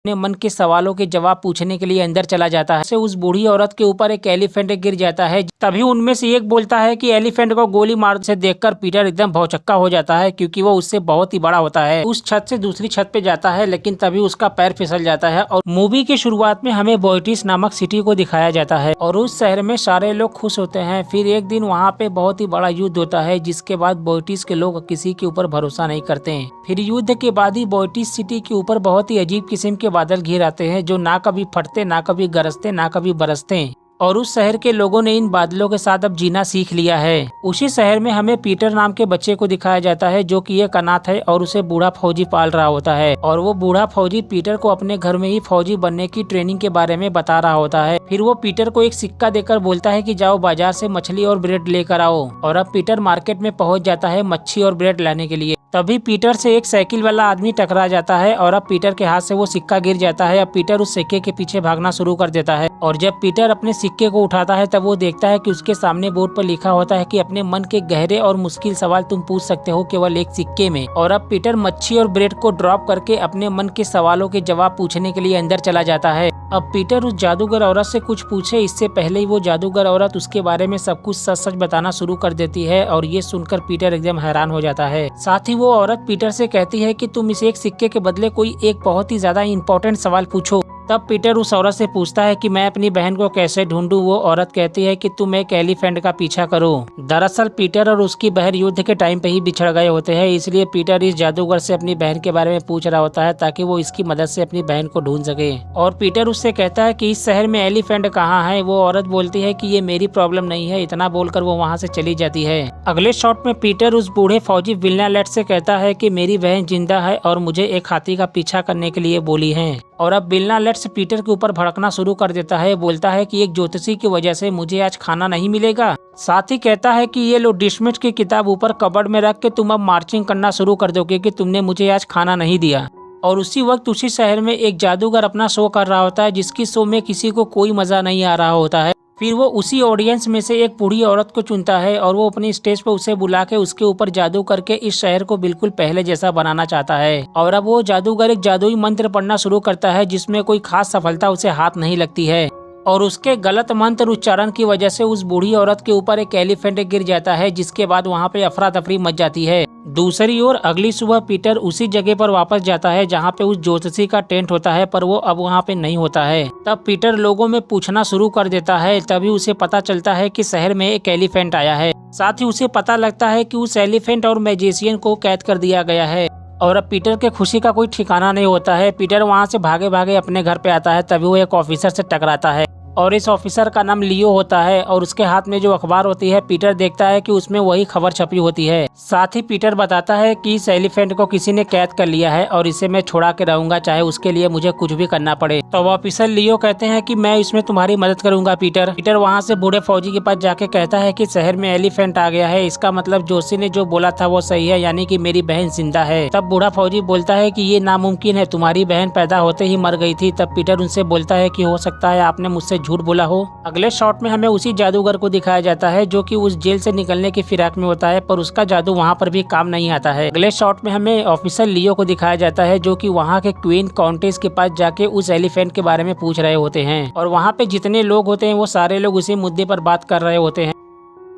अपने मन के सवालों के जवाब पूछने के लिए अंदर चला जाता है। उस बूढ़ी औरत के ऊपर एक एलिफेंट गिर जाता है। तभी उनमें से एक बोलता है कि एलिफेंट को गोली मार से देखकर पीटर एकदम भौचक्का हो जाता है, क्योंकि वो उससे बहुत ही बड़ा होता है। उस छत से दूसरी छत पे जाता है, लेकिन तभी उसका पैर फिसल जाता है। और मूवी के शुरुआत में हमें बोइटिस नामक सिटी को दिखाया जाता है और उस शहर में सारे लोग खुश होते हैं। फिर एक दिन वहाँ पे बहुत ही बड़ा युद्ध होता है, जिसके बाद बोइटिस के लोग किसी के ऊपर भरोसा नहीं करते हैं। फिर युद्ध के बाद ही बोइटिस सिटी के ऊपर बहुत ही अजीब किस्म के बादल घिर आते हैं, जो ना कभी फटते, ना कभी गरजते, ना कभी बरसते। और उस शहर के लोगों ने इन बादलों के साथ अब जीना सीख लिया है। उसी शहर में हमें पीटर नाम के बच्चे को दिखाया जाता है, जो कि एक अनाथ है और उसे बूढ़ा फौजी पाल रहा होता है। और वो बूढ़ा फौजी पीटर को अपने घर में ही फौजी बनने की ट्रेनिंग के बारे में बता रहा होता है। फिर वो पीटर को एक सिक्का देकर बोलता है कि जाओ बाजार से मछली और ब्रेड लेकर आओ। और अब पीटर मार्केट में पहुंच जाता है मच्छी और ब्रेड लाने के लिए। तभी पीटर से एक साइकिल वाला आदमी टकरा जाता है और अब पीटर के हाथ से वो सिक्का गिर जाता है। अब पीटर उस सिक्के के पीछे भागना शुरू कर देता है और जब पीटर अपने सिक्के को उठाता है तब वो देखता है कि उसके सामने बोर्ड पर लिखा होता है कि अपने मन के गहरे और मुश्किल सवाल तुम पूछ सकते हो केवल एक सिक्के में। और अब पीटर मच्छी और ब्रेड को ड्रॉप करके अपने मन के सवालों के जवाब पूछने के लिए अंदर चला जाता है। अब पीटर उस जादूगर औरत से कुछ पूछे इससे पहले ही वो जादूगर औरत उसके बारे में सब कुछ सच सच बताना शुरू कर देती है और ये सुनकर पीटर एकदम हैरान हो जाता है। साथ ही वो औरत पीटर से कहती है कि तुम इस एक सिक्के के बदले कोई एक बहुत ही ज्यादा इम्पोर्टेंट सवाल पूछो। तब पीटर उस औरत से पूछता है कि मैं अपनी बहन को कैसे ढूंढूं। वो औरत कहती है कि तुम एक एलिफेंट का पीछा करो। दरअसल पीटर और उसकी बहन युद्ध के टाइम पे ही बिछड़ गए होते हैं, इसलिए पीटर इस जादूगर से अपनी बहन के बारे में पूछ रहा होता है ताकि वो इसकी मदद से अपनी बहन को ढूंढ सके। और पीटर उससे कहता है कि इस शहर में एलिफेंट कहाँ है। वो औरत बोलती है कि ये मेरी प्रॉब्लम नहीं है। इतना बोलकर वो वहाँ से चली जाती है। अगले शॉट में पीटर उस बूढ़े फौजी विल्नालेट से कहता है कि मेरी बहन जिंदा है और मुझे एक हाथी का पीछा करने के लिए बोली है। और अब विल्नालेट पीटर के ऊपर भड़कना शुरू कर देता है। बोलता है कि एक ज्योतिषी की वजह से मुझे आज खाना नहीं मिलेगा। साथ ही कहता है कि ये लो डिशमिट की किताब ऊपर कबर्ड में रख के तुम अब मार्चिंग करना शुरू कर दोगे कि तुमने मुझे आज खाना नहीं दिया। और उसी वक्त उसी शहर में एक जादूगर अपना शो कर रहा होता है, जिसकी शो में किसी को कोई मजा नहीं आ रहा होता है। फिर वो उसी ऑडियंस में से एक बूढ़ी औरत को चुनता है और वो अपनी स्टेज पर उसे बुला के उसके ऊपर जादू करके इस शहर को बिल्कुल पहले जैसा बनाना चाहता है। और अब वो जादूगर एक जादुई मंत्र पढ़ना शुरू करता है, जिसमें कोई खास सफलता उसे हाथ नहीं लगती है। और उसके गलत मंत्र उच्चारण की वजह से उस बूढ़ी औरत के ऊपर एक एलिफेंट गिर जाता है, जिसके बाद वहाँ पे अफरा तफरी मच जाती है। दूसरी ओर अगली सुबह पीटर उसी जगह पर वापस जाता है जहाँ पे उस ज्योतिषी का टेंट होता है, पर वो अब वहाँ पे नहीं होता है। तब पीटर लोगों में पूछना शुरू कर देता है। तभी उसे पता चलता है कि शहर में एक एलिफेंट आया है। साथ ही उसे पता लगता है कि उस एलिफेंट और मैजिशियन को कैद कर दिया गया है। और अब पीटर के खुशी का कोई ठिकाना नहीं होता है। पीटर वहाँ से भागे भागे अपने घर पे आता है। तभी वो एक ऑफिसर से टकराता है और इस ऑफिसर का नाम लियो होता है और उसके हाथ में जो अखबार होती है पीटर देखता है कि उसमें वही खबर छपी होती है। साथ ही पीटर बताता है कि इस एलिफेंट को किसी ने कैद कर लिया है और इसे मैं छुड़ा के रहूंगा, चाहे उसके लिए मुझे कुछ भी करना पड़े। तो ऑफिसर लियो कहते हैं कि मैं इसमें तुम्हारी मदद करूंगा पीटर वहाँ से बूढ़े फौजी के पास जाके कहता है कि शहर में एलिफेंट आ गया है, इसका मतलब जोशी ने जो बोला था वो सही है, यानी कि मेरी बहन जिंदा है। तब बूढ़ा फौजी बोलता है कि ये नामुमकिन है, तुम्हारी बहन पैदा होते ही मर गई थी। तब पीटर उनसे बोलता है कि हो सकता है आपने मुझसे झूठ बोला हो। अगले शॉट में हमें उसी जादूगर को दिखाया जाता है जो कि उस जेल से निकलने की फिराक में होता है, पर उसका जादू वहाँ पर भी काम नहीं आता है। अगले शॉट में हमें ऑफिसर लियो को दिखाया जाता है जो कि वहाँ के क्वीन काउंटेस के पास जाके उस एलिफेंट के बारे में पूछ रहे होते हैं। और वहाँ पे जितने लोग होते हैं वो सारे लोग उसी मुद्दे पर बात कर रहे होते हैं।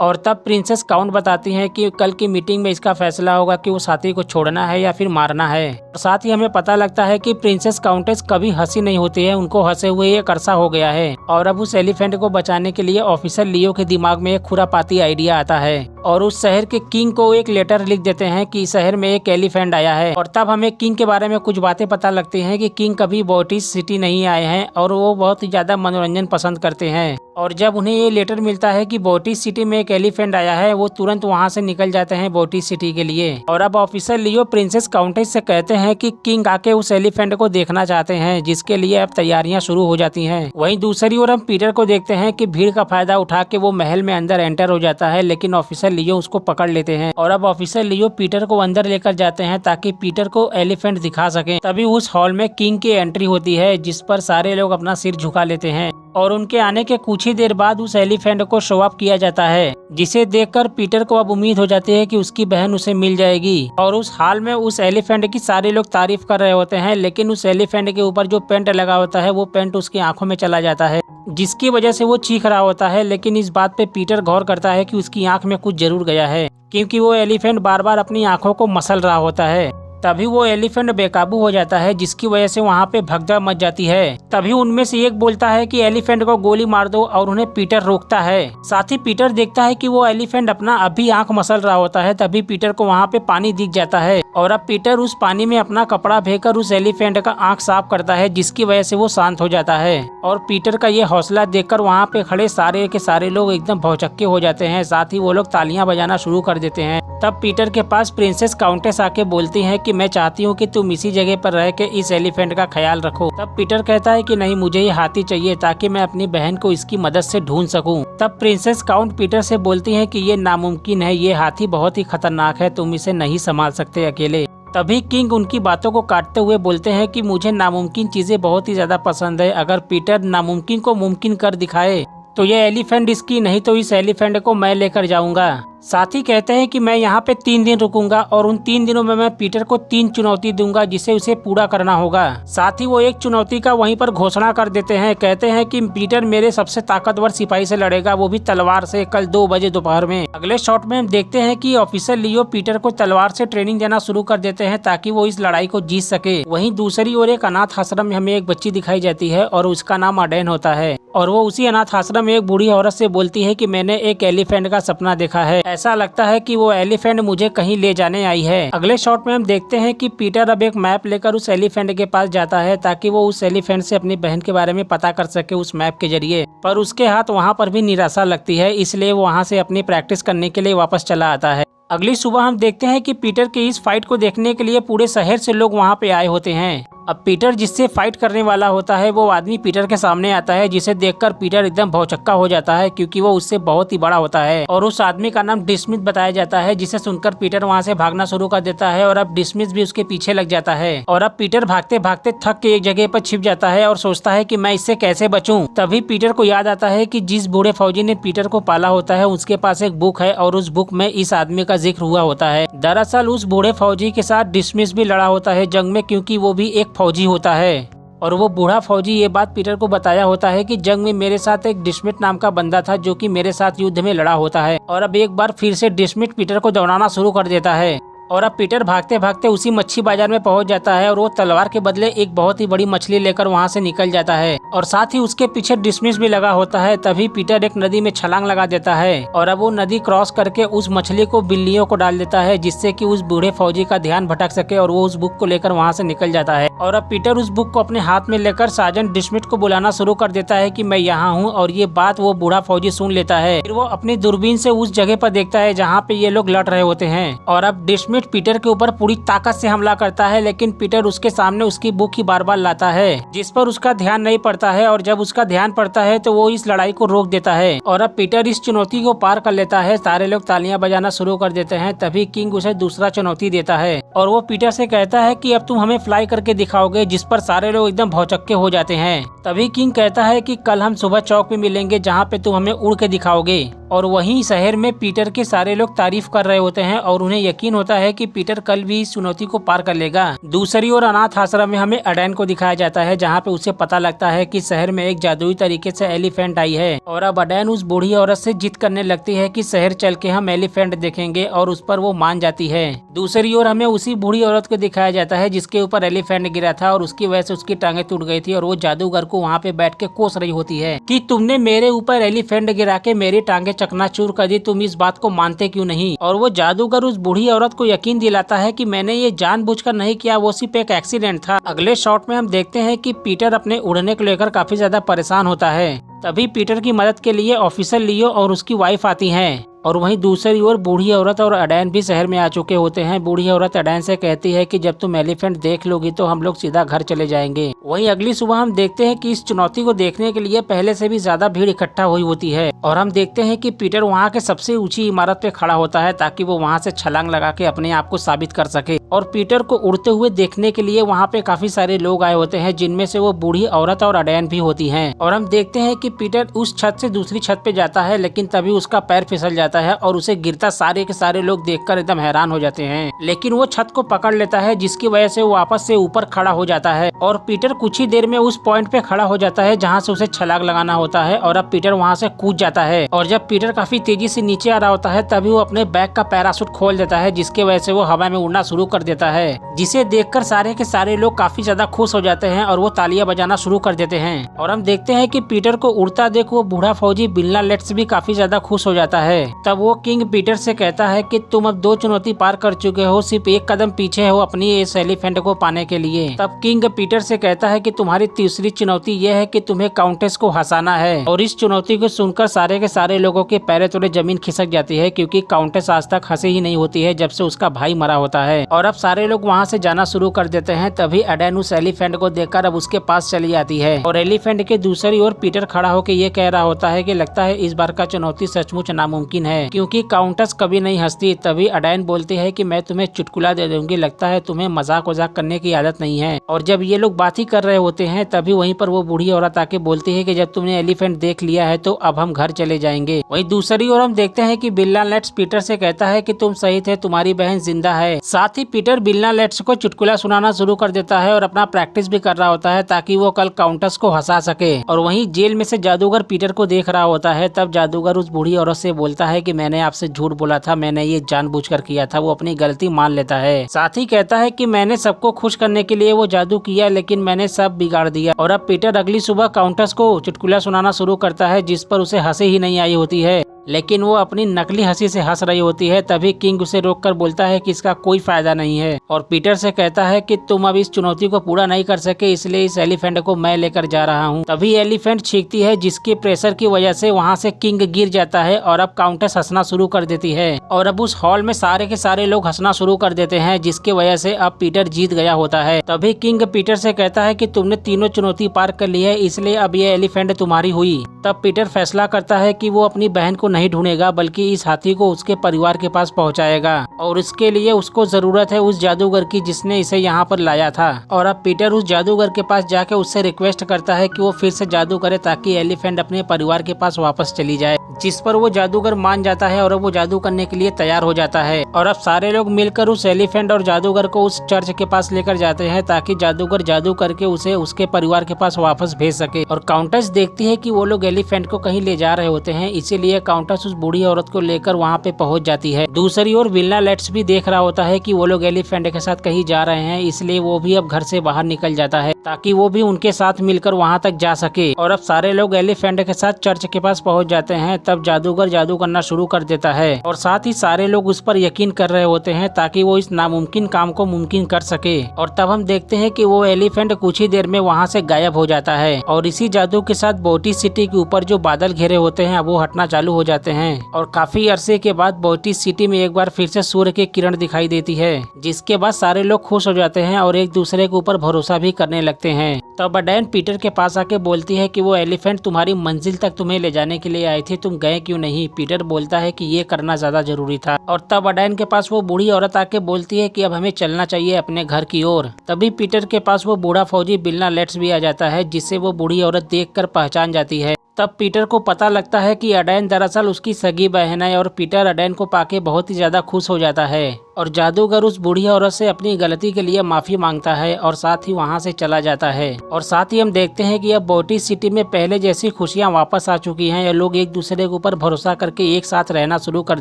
और तब प्रिंसेस काउंट बताती हैं कि कल की मीटिंग में इसका फैसला होगा कि उस हाथी को छोड़ना है या फिर मारना है। और साथ ही हमें पता लगता है कि प्रिंसेस काउंटेस कभी हंसी नहीं होती है, उनको हंसे हुए एक अरसा हो गया है। और अब उस एलिफेंट को बचाने के लिए ऑफिसर लियो के दिमाग में एक खुरापाती आइडिया आता है और उस शहर के किंग को एक लेटर लिख देते हैं कि शहर में एक एलिफेंट आया है। और तब हमें किंग के बारे में कुछ बातें पता लगती हैं कि किंग कभी बोइटिस सिटी नहीं आए हैं और वो बहुत ही ज्यादा मनोरंजन पसंद करते हैं। और जब उन्हें ये लेटर मिलता है कि बोइटिस सिटी में एक एलिफेंट आया है, वो तुरंत वहाँ से निकल जाते हैं बोइटिस सिटी के लिए। और अब ऑफिसर लियो प्रिंसेस काउंटेस से कहते हैं कि किंग आके उस एलिफेंट को देखना चाहते हैं, जिसके लिए अब तैयारियां शुरू हो जाती हैं। वहीं दूसरी ओर हम पीटर को देखते हैं कि भीड़ का फायदा उठा के वो महल में अंदर एंटर हो जाता है, लेकिन ऑफिसर लियो उसको पकड़ लेते हैं। और अब ऑफिसर लियो पीटर को अंदर लेकर जाते हैं ताकि पीटर को एलिफेंट दिखा सकें। तभी उस हॉल में किंग की एंट्री होती है, जिस पर सारे लोग अपना सिर झुका लेते हैं। और उनके आने के कुछ ही देर बाद उस एलिफेंट को शो ऑफ किया जाता है, जिसे देखकर पीटर को अब उम्मीद हो जाती है कि उसकी बहन उसे मिल जाएगी। और उस हाल में उस एलिफेंट की सारे लोग तारीफ कर रहे होते हैं, लेकिन उस एलिफेंट के ऊपर जो पेंट लगा होता है वो पेंट उसकी आंखों में चला जाता है, जिसकी वजह से वो चीख रहा होता है। लेकिन इस बात पे पीटर गौर करता है कि उसकी आंख में कुछ जरूर गया है, क्योंकि वो एलिफेंट बार बार अपनी आंखों को मसल रहा होता है। तभी वो एलिफेंट बेकाबू हो जाता है, जिसकी वजह से वहाँ पे भगदड़ मच जाती है। तभी उनमें से एक बोलता है कि एलिफेंट को गोली मार दो, और उन्हें पीटर रोकता है। साथ ही पीटर देखता है कि वो एलिफेंट अपना अभी आंख मसल रहा होता है। तभी पीटर को वहाँ पे पानी दिख जाता है, और अब पीटर उस पानी में अपना कपड़ा भेकर उस एलिफेंट का आंख साफ करता है, जिसकी वजह से वो शांत हो जाता है। और पीटर का ये हौसला देखकर वहाँ पे खड़े सारे के सारे लोग एकदम भौचक्के हो जाते हैं। साथ ही वो लोग तालियां बजाना शुरू कर देते हैं। तब पीटर के पास प्रिंसेस काउंटेस आके बोलती हैं कि मैं चाहती हूँ कि तुम इसी जगह पर रह के इस एलिफेंट का ख्याल रखो। तब पीटर कहता है कि नहीं, मुझे ये हाथी चाहिए ताकि मैं अपनी बहन को इसकी मदद से ढूंढ सकूं। तब प्रिंसेस काउंट पीटर से बोलती हैं कि ये नामुमकिन है, ये हाथी बहुत ही खतरनाक है, तुम इसे नहीं संभाल सकते अकेले। तभी किंग उनकी बातों को काटते हुए बोलते हैं कि मुझे नामुमकिन चीजें बहुत ही ज्यादा पसंद है। अगर पीटर नामुमकिन को मुमकिन कर दिखाए तो ये एलिफेंट इसकी, नहीं तो इस एलिफेंट को मैं लेकर जाऊंगा। साथ ही कहते हैं कि मैं यहाँ पे 3 दिन रुकूंगा, और उन 3 दिनों में मैं पीटर को 3 चुनौती दूंगा, जिसे उसे पूरा करना होगा। साथ ही वो एक चुनौती का वहीं पर घोषणा कर देते हैं। कहते हैं कि पीटर मेरे सबसे ताकतवर सिपाही से लड़ेगा, वो भी तलवार से, कल 2 बजे दोपहर में। अगले शॉट में हम देखते हैं कि ऑफिसर लियो पीटर को तलवार से ट्रेनिंग देना शुरू कर देते हैं, ताकि वो इस लड़ाई को जीत सके। वहीं दूसरी ओर एक अनाथ आश्रम में हमें एक बच्ची दिखाई जाती है, और उसका नाम अडेन होता है। और वो उसी अनाथ आश्रम में एक बूढ़ी औरत से बोलती है कि मैंने एक एलिफेंट का सपना देखा है, ऐसा लगता है कि वो एलिफेंट मुझे कहीं ले जाने आई है। अगले शॉट में हम देखते हैं कि पीटर अब एक मैप लेकर उस एलिफेंट के पास जाता है, ताकि वो उस एलिफेंट से अपनी बहन के बारे में पता कर सके उस मैप के जरिए। पर उसके हाथ वहाँ पर भी निराशा लगती है, इसलिए वो वहाँ से अपनी प्रैक्टिस करने के लिए वापस चला आता है। अगली सुबह हम देखते हैं कि पीटर के इस फाइट को देखने के लिए पूरे शहर से लोग वहाँ पे आए होते हैं। अब पीटर जिससे फाइट करने वाला होता है वो आदमी पीटर के सामने आता है, जिसे देखकर पीटर एकदम भौचक्का हो जाता है, क्योंकि वो उससे बहुत ही बड़ा होता है। और उस आदमी का नाम डिस्मिथ बताया जाता है, जिसे सुनकर पीटर वहाँ से भागना शुरू कर देता है, और अब डिस्मिथ भी उसके पीछे लग जाता है। और अब पीटर भागते भागते थक के एक जगह पर छिप जाता है और सोचता है कि मैं इससे कैसे बचूं। तभी पीटर को याद आता है कि जिस बूढ़े फौजी ने पीटर को पाला होता है उसके पास एक बुक है, और उस बुक में इस आदमी का जिक्र हुआ होता है। दरअसल उस बूढ़े फौजी के साथ डिस्मिथ भी लड़ा होता है जंग में, क्योंकि वो भी एक फौजी होता है। और वो बूढ़ा फौजी ये बात पीटर को बताया होता है कि जंग में मेरे साथ एक डिस्मिथ नाम का बंदा था, जो कि मेरे साथ युद्ध में लड़ा होता है। और अब एक बार फिर से डिस्मिथ पीटर को दौड़ाना शुरू कर देता है, और अब पीटर भागते भागते उसी मच्छी बाजार में पहुंच जाता है, और वो तलवार के बदले एक बहुत ही बड़ी मछली लेकर वहां से निकल जाता है, और साथ ही उसके पीछे डिस्मिस भी लगा होता है। तभी पीटर एक नदी में छलांग लगा देता है, और अब वो नदी क्रॉस करके उस मछली को बिल्लियों को डाल देता है, जिससे कि उस बूढ़े फौजी का ध्यान भटक सके, और वो उस बुक को लेकर वहां से निकल जाता है। और अब पीटर उस बुक को अपने हाथ में लेकर सार्जेंट डिस्मिथ को बुलाना शुरू कर देता है कि मैं यहाँ हूँ, और ये बात वो बूढ़ा फौजी सुन लेता है। फिर वो अपनी दूरबीन से उस जगह पर देखता है जहाँ पे ये लोग लड़ रहे होते हैं, और अब डिस्मिथ पीटर के ऊपर पूरी ताकत से हमला करता है, लेकिन पीटर उसके सामने उसकी बुक ही बार बार लाता है, जिस पर उसका ध्यान नहीं पड़ता है। और जब उसका ध्यान पड़ता है तो वो इस लड़ाई को रोक देता है, और अब पीटर इस चुनौती को पार कर लेता है। सारे लोग तालियां बजाना शुरू कर देते हैं। तभी किंग उसे दूसरा चुनौती देता है, और वो पीटर से कहता है कि अब तुम हमें फ्लाई करके दिखाओगे, जिस पर सारे लोग एकदम भौचक्के हो जाते हैं। तभी किंग कहता है कि कल हम सुबह चौक पे मिलेंगे, जहाँ पे तुम हमें उड़ के दिखाओगे। और वहीं शहर में पीटर के सारे लोग तारीफ कर रहे होते हैं, और उन्हें यकीन होता है कि पीटर कल भी इस चुनौती को पार कर लेगा। दूसरी ओर अनाथ आश्रम में हमें अडेन को दिखाया जाता है, जहाँ पे उसे पता लगता है कि शहर में एक जादुई तरीके से एलिफेंट आई है, और अब अडेन उस बूढ़ी औरत से जिद करने लगती है कि शहर चल के हम एलिफेंट देखेंगे, और उस पर वो मान जाती है। दूसरी ओर हमें उसी बूढ़ी औरत को दिखाया जाता है जिसके ऊपर एलिफेंट गिरा था, और उसकी वजह से उसकी टांगे टूट गई थी, और वो जादूगर को वहाँ पे बैठ के कोस रही होती है कि तुमने मेरे ऊपर एलिफेंट गिरा के मेरी टांगे चकनाचूर कर दी, तुम इस बात को मानते क्यों नहीं। और वो जादूगर उस बूढ़ी औरत को यकीन दिलाता है कि मैंने ये जानबूझकर नहीं किया, वो सिर्फ एक एक्सीडेंट था। अगले शॉट में हम देखते हैं कि पीटर अपने उड़ने को लेकर काफी ज्यादा परेशान होता है। तभी पीटर की मदद के लिए ऑफिसर लियो और उसकी वाइफ आती हैं, और वहीं दूसरी ओर बूढ़ी औरत और अडैन भी शहर में आ चुके होते हैं। बूढ़ी औरत अडैन से कहती है कि जब तुम एलिफेंट देख लोगी तो हम लोग सीधा घर चले जाएंगे। वहीं अगली सुबह हम देखते हैं कि इस चुनौती को देखने के लिए पहले से भी ज्यादा भीड़ इकट्ठा हुई होती है और हम देखते हैं कि पीटर वहाँ के सबसे ऊंची इमारत पे खड़ा होता है ताकि वो वहाँ से छलांग लगा के अपने आप को साबित कर सके। और पीटर को उड़ते हुए देखने के लिए वहाँ पे काफी सारे लोग आए होते हैं, जिनमें से वो बूढ़ी औरत और अडैन भी होती हैं। और हम देखते हैं कि पीटर उस छत से दूसरी छत पे जाता है, लेकिन तभी उसका पैर फिसल जाता है और उसे गिरता सारे के सारे लोग देखकर एकदम हैरान हो जाते हैं। लेकिन वो छत को पकड़ लेता है, जिसकी वजह से वो वापस से ऊपर खड़ा हो जाता है और पीटर कुछ ही देर में उस पॉइंट पे खड़ा हो जाता है जहाँ से उसे छलांग लगाना होता है। और अब पीटर वहाँ से कूद जाता है और जब पीटर काफी तेजी से नीचे आ रहा होता है तभी वो अपने बैग का पैराशूट खोल देता है, जिसकी वजह से वो हवा में उड़ना शुरू कर देता है, जिसे देखकर सारे के सारे लोग काफी ज्यादा खुश हो जाते हैं और वो तालियां बजाना शुरू कर देते हैं। और हम देखते हैं कि पीटर को उड़ता देख वो बूढ़ा फौजी बिल्ला लेट्स भी काफी ज्यादा खुश हो जाता है। तब वो किंग पीटर से कहता है कि तुम अब 2 चुनौती पार कर चुके हो, सिर्फ एक कदम पीछे हो अपनी इस एलिफेंट को पाने के लिए। तब किंग पीटर से कहता है कि तुम्हारी तीसरी चुनौती यह है कि तुम्हें काउंटेस को हंसाना है। और इस चुनौती को सुनकर सारे के सारे लोगों के पैरे तले जमीन खिसक जाती है, क्योंकि काउंटेस आज तक हंसी ही नहीं होती है जब से उसका भाई मरा होता है। और अब सारे लोग वहाँ से जाना शुरू कर देते हैं। तभी अडैन उस एलिफेंट को देखकर अब उसके पास चली आती है और एलिफेंट के दूसरी ओर पीटर खड़ा होकर ये कह रहा होता है कि लगता है इस बार का चुनौती सचमुच नामुमकिन है, क्योंकि काउंटेस कभी नहीं हंसती। तभी अडैन बोलती है कि मैं तुम्हें चुटकुला दे दूंगी, लगता है तुम्हें मजाक वजाक करने की आदत नहीं है। और जब ये लोग बात ही कर रहे होते हैं तभी वहीं पर वो बूढ़ी औरत आके बोलती है कि जब तुमने एलिफेंट देख लिया है तो अब हम घर चले जाएंगे। वहीं दूसरी ओर हम देखते हैं कि बिल्ला लेट्स पीटर से कहता है कि तुम सही थे, तुम्हारी बहन जिंदा है। साथ ही पीटर बिल्ला लेट्स को चुटकुला सुनाना शुरू कर देता है और अपना प्रैक्टिस भी कर रहा होता है ताकि वो कल काउंटेस को हंसा सके। और वहीं जेल में से जादूगर पीटर को देख रहा होता है। तब जादूगर उस बूढ़ी औरत से बोलता है कि मैंने आपसे झूठ बोला था, मैंने ये जानबूझकर किया था। वो अपनी गलती मान लेता है। साथ ही कहता है कि मैंने सबको खुश करने के लिए वो जादू किया, लेकिन मैंने सब बिगाड़ दिया। और अब पीटर अगली सुबह काउंटेस को चुटकुला सुनाना शुरू करता है, जिस पर उसे हंसी ही नहीं आई होती है, लेकिन वो अपनी नकली हंसी से हंस रही होती है। तभी किंग उसे रोककर बोलता है कि इसका कोई फायदा नहीं है और पीटर से कहता है कि तुम अब इस चुनौती को पूरा नहीं कर सके, इसलिए इस एलिफेंट को मैं लेकर जा रहा हूँ। तभी एलिफेंट चीखती है, जिसके प्रेशर की वजह से वहाँ से किंग गिर जाता है और अब काउंटेस हंसना शुरू कर देती है। और अब उस हॉल में सारे के सारे लोग हंसना शुरू कर देते हैं, जिसकी वजह से अब पीटर जीत गया होता है। तभी किंग पीटर से कहता है कि तुमने तीनों चुनौती पार कर ली है, इसलिए अब ये एलिफेंट तुम्हारी हुई। तब पीटर फैसला करता है कि वो अपनी बहन को नहीं ढूंढेगा, बल्कि इस हाथी को उसके परिवार के पास पहुंचाएगा और इसके लिए उसको जरूरत है उस जादूगर की जिसने इसे यहाँ पर लाया था। और अब पीटर उस जादूगर के पास जाके उससे रिक्वेस्ट करता है कि वो फिर से जादू करे ताकि एलिफेंट अपने परिवार के पास वापस चली जाए, जिस पर वो जादूगर मान जाता है और अब वो जादू करने के लिए तैयार हो जाता है। और अब सारे लोग मिलकर उस एलिफेंट और जादूगर को उस चर्च के पास लेकर जाते हैं ताकि जादूगर जादू करके उसे उसके परिवार के पास वापस भेज सके। और काउंटेस देखती है कि वो लोग एलिफेंट को कहीं ले जा रहे होते हैं, इसीलिए काउंटेस उस बूढ़ी औरत को लेकर वहाँ पे पहुँच जाती है। दूसरी ओर विल्ला लेट्स भी देख रहा होता है कि वो लोग एलिफेंट के साथ कहीं जा रहे हैं, इसलिए वो भी अब घर से बाहर निकल जाता है ताकि वो भी उनके साथ मिलकर वहाँ तक जा सके। और अब सारे लोग एलिफेंट के साथ चर्च के पास पहुँच जाते हैं। तब जादूगर जादू करना शुरू कर देता है और साथ ही सारे लोग उस पर यकीन कर रहे होते हैं ताकि वो इस नामुमकिन काम को मुमकिन कर सके। और तब हम देखते हैं कि वो एलिफेंट कुछ ही देर में वहाँ से गायब हो जाता है और इसी जादू के साथ बोटी सिटी के ऊपर जो बादल घिरे होते हैं वो हटना चालू हो जाते हैं। और काफी अरसे के बाद बोटी सिटी में एक बार फिर से सूर्य की किरण दिखाई देती है, जिसके बाद सारे लोग खुश हो जाते हैं और एक दूसरे के ऊपर भरोसा भी करने लगते हैं। तब अडैन पीटर के पास आके बोलती है कि वो एलिफेंट तुम्हारी मंजिल तक तुम्हें ले जाने के लिए आई थी, तुम गए क्यों नहीं। पीटर बोलता है कि ये करना ज्यादा जरूरी था। और तब अडैन के पास वो बूढ़ी औरत आके बोलती है कि अब हमें चलना चाहिए अपने घर की ओर। तभी पीटर के पास वो बूढ़ा फौजी बिल्ला लेट्स भी आ जाता है, जिसे वो बूढ़ी औरत देखकर पहचान जाती है। तब पीटर को पता लगता है कि अडैन दरअसल उसकी सगी बहन है और पीटर अडैन को पाके बहुत ही ज्यादा खुश हो जाता है। और जादूगर उस बूढ़ी औरत से अपनी गलती के लिए माफी मांगता है और साथ ही वहां से चला जाता है। और साथ ही हम देखते हैं कि अब बोटी सिटी में पहले जैसी खुशियां वापस आ चुकी हैं। ये लोग एक दूसरे के ऊपर भरोसा करके एक साथ रहना शुरू कर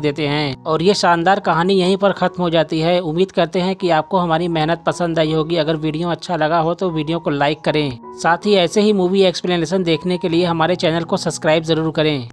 देते हैं और ये शानदार कहानी यहीं पर खत्म हो जाती है। उम्मीद करते हैं कि आपको हमारी मेहनत पसंद आई होगी। अगर वीडियो अच्छा लगा हो तो वीडियो को लाइक करें, साथ ही ऐसे ही मूवी एक्सप्लेनेशन देखने के लिए हमारे चैनल को सब्सक्राइब जरूर करें।